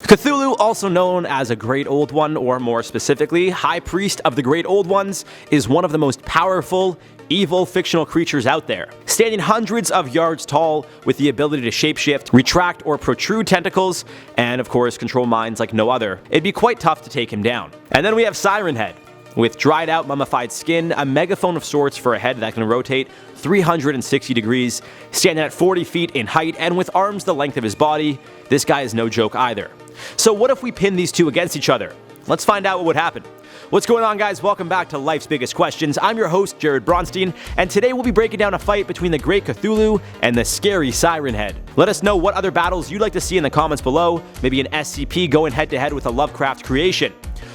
Cthulhu, also known as a Great Old One, or more specifically, High Priest of the Great Old Ones, is one of the most powerful, evil fictional creatures out there. Standing hundreds of yards tall with the ability to shapeshift, retract or protrude tentacles, and of course control minds like no other, it'd be quite tough to take him down. And then we have Siren Head. With dried out mummified skin, a megaphone of sorts for a head that can rotate 360 degrees, standing at 40 feet in height, and with arms the length of his body, this guy is no joke either. So what if we pin these two against each other? Let's find out what would happen. What's going on, guys? Welcome back to Life's Biggest Questions. I'm your host, Jared Bronstein, and today we'll be breaking down a fight between the great Cthulhu and the scary Siren Head. Let us know what other battles you'd like to see in the comments below, maybe an SCP going head-to-head with a Lovecraft creation.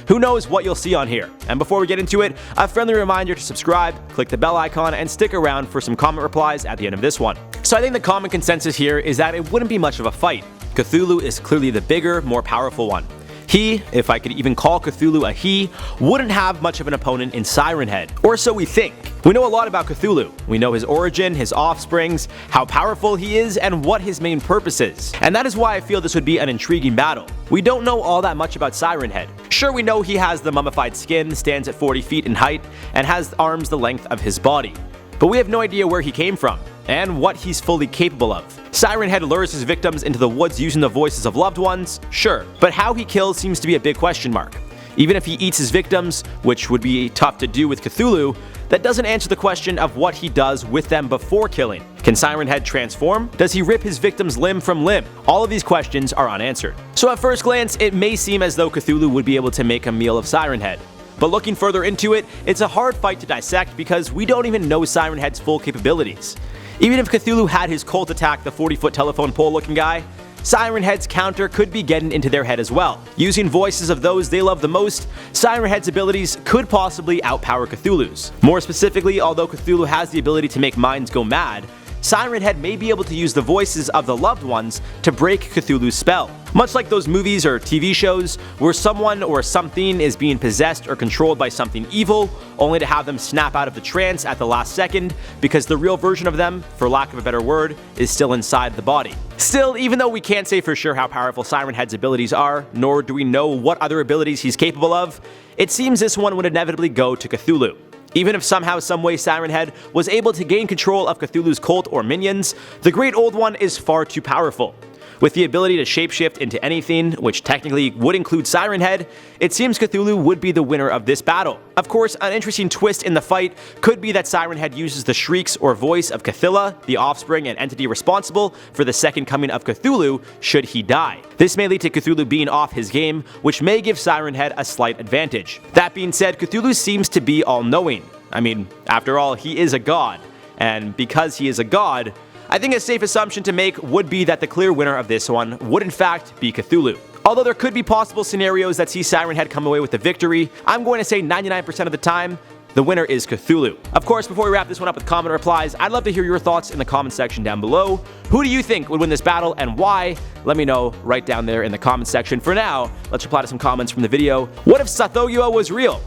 Who knows what you'll see on here? And before we get into it, a friendly reminder to subscribe, click the bell icon, and stick around for some comment replies at the end of this one. So I think the common consensus here is that it wouldn't be much of a fight. Cthulhu is clearly the bigger, more powerful one. He, if I could even call Cthulhu a he, wouldn't have much of an opponent in Siren Head. Or so we think. We know a lot about Cthulhu. We know his origin, his offsprings, how powerful he is, and what his main purpose is. And that is why I feel this would be an intriguing battle. We don't know all that much about Siren Head. Sure, we know he has the mummified skin, stands at 40 feet in height, and has arms the length of his body. But we have no idea where he came from, and what he's fully capable of. Siren Head lures his victims into the woods using the voices of loved ones, sure, but how he kills seems to be a big question mark. Even if he eats his victims, which would be tough to do with Cthulhu, that doesn't answer the question of what he does with them before killing. Can Siren Head transform? Does he rip his victims limb from limb? All of these questions are unanswered. So at first glance, it may seem as though Cthulhu would be able to make a meal of Siren Head. But looking further into it, it's a hard fight to dissect because we don't even know Siren Head's full capabilities. Even if Cthulhu had his cult attack the 40-foot telephone pole looking guy, Siren Head's counter could be getting into their head as well. Using voices of those they love the most, Siren Head's abilities could possibly outpower Cthulhu's. More specifically, although Cthulhu has the ability to make minds go mad, Siren Head may be able to use the voices of the loved ones to break Cthulhu's spell. Much like those movies or TV shows where someone or something is being possessed or controlled by something evil, only to have them snap out of the trance at the last second because the real version of them, for lack of a better word, is still inside the body. Still, even though we can't say for sure how powerful Siren Head's abilities are, nor do we know what other abilities he's capable of, it seems this one would inevitably go to Cthulhu. Even if somehow, someway Siren Head was able to gain control of Cthulhu's cult or minions, the Great Old One is far too powerful. With the ability to shapeshift into anything, which technically would include Siren Head, it seems Cthulhu would be the winner of this battle. Of course, an interesting twist in the fight could be that Siren Head uses the shrieks or voice of Cthulhu, the offspring and entity responsible for the second coming of Cthulhu, should he die. This may lead to Cthulhu being off his game, which may give Siren Head a slight advantage. That being said, Cthulhu seems to be all-knowing. I mean, after all, he is a god, and because he is a god, I think a safe assumption to make would be that the clear winner of this one would in fact be Cthulhu. Although there could be possible scenarios that see Siren Head come away with the victory, I'm going to say 99% of the time, the winner is Cthulhu. Of course, before we wrap this one up with comment replies, I'd love to hear your thoughts in the comment section down below. Who do you think would win this battle and why? Let me know right down there in the comment section. For now, let's reply to some comments from the video. What if Cthulhu was real?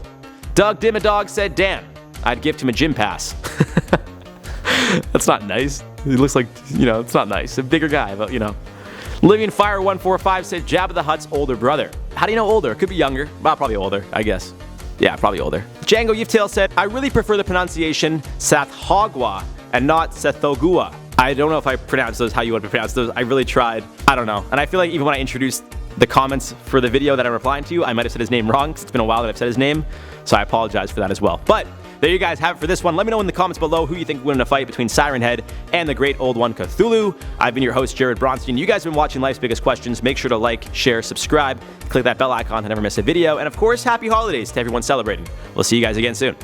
Doug Dimmadog said, damn, I'd gift him a gym pass. That's not nice. He looks like, it's not nice. A bigger guy, but Living Fire 145 said Jabba the Hutt's older brother. How do you know older? Could be younger. Well, probably older, I guess. Yeah, probably older. Django Yiftail said, I really prefer the pronunciation Sathogwa and not Sethogua. I don't know if I pronounced those how you want to pronounce those. I really tried. I don't know. And I feel like even when I introduced the comments for the video that I'm replying to, I might have said his name wrong because it's been a while that I've said his name. So I apologize for that as well. But there you guys have it for this one. Let me know in the comments below who you think will win a fight between Siren Head and the Great Old One Cthulhu. I've been your host, Jared Bronstein. You guys have been watching Life's Biggest Questions. Make sure to like, share, subscribe, click that bell icon to never miss a video. And of course, happy holidays to everyone celebrating. We'll see you guys again soon.